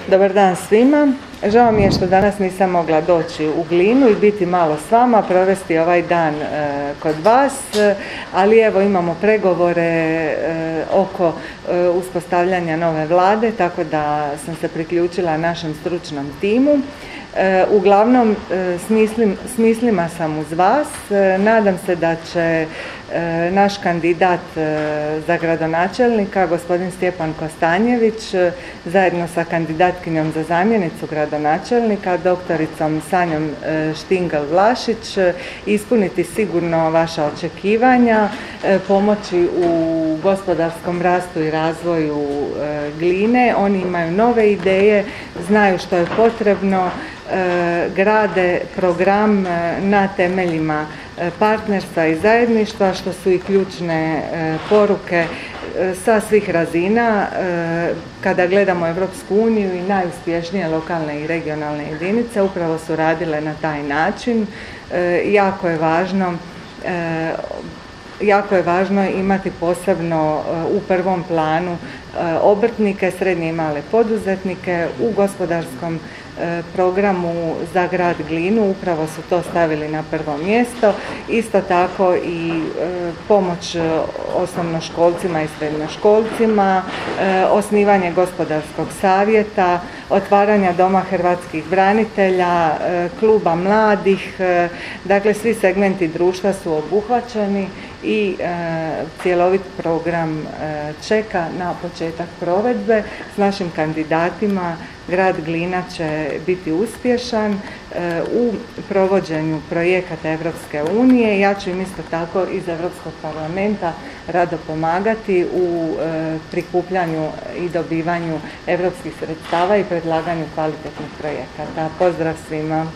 Dobar dan svima. Žao mi je što danas nisam mogla doći u Glinu i biti malo s vama, provesti ovaj dan kod vas, ali evo imamo pregovore oko uspostavljanja nove vlade, tako da sam se priključila našem stručnom timu. Uglavnom, s mislima sam uz vas. Nadam se da će naš kandidat za gradonačelnika, gospodin Stjepan Kostanjević, zajedno sa kandidatkinjom za zamjenicu gradonačelnika, doktoricom Sanjom Štingel-Vlašić, ispuniti sigurno vaša očekivanja, pomoći u gospodarskom rastu i razvoju Gline. Oni imaju nove ideje, znaju što je potrebno, grade program na temeljima partnerstva i zajedništva, što su i ključne poruke sa svih razina. Kada gledamo Europsku uniju i najuspješnije lokalne i regionalne jedinice upravo su radile na taj način. Jako je važno imati posebno u prvom planu obrtnike, srednje i male poduzetnike. U gospodarskom programu za grad Glinu upravo su to stavili na prvo mjesto. Isto tako i pomoć osnovnoškolcima i srednjoškolcima, osnivanje gospodarskog savjeta, otvaranja Doma hrvatskih branitelja, kluba mladih. Dakle, svi segmenti društva su obuhvaćeni i cjelovit program čeka na početak provedbe. S našim kandidatima grad Glina će biti uspješan u provođenju projekata Europske unije. Ja ću im isto tako iz Europskog parlamenta rado pomagati u prikupljanju i dobivanju europskih sredstava i predlaganju kvalitetnih projekata. Pozdrav svima!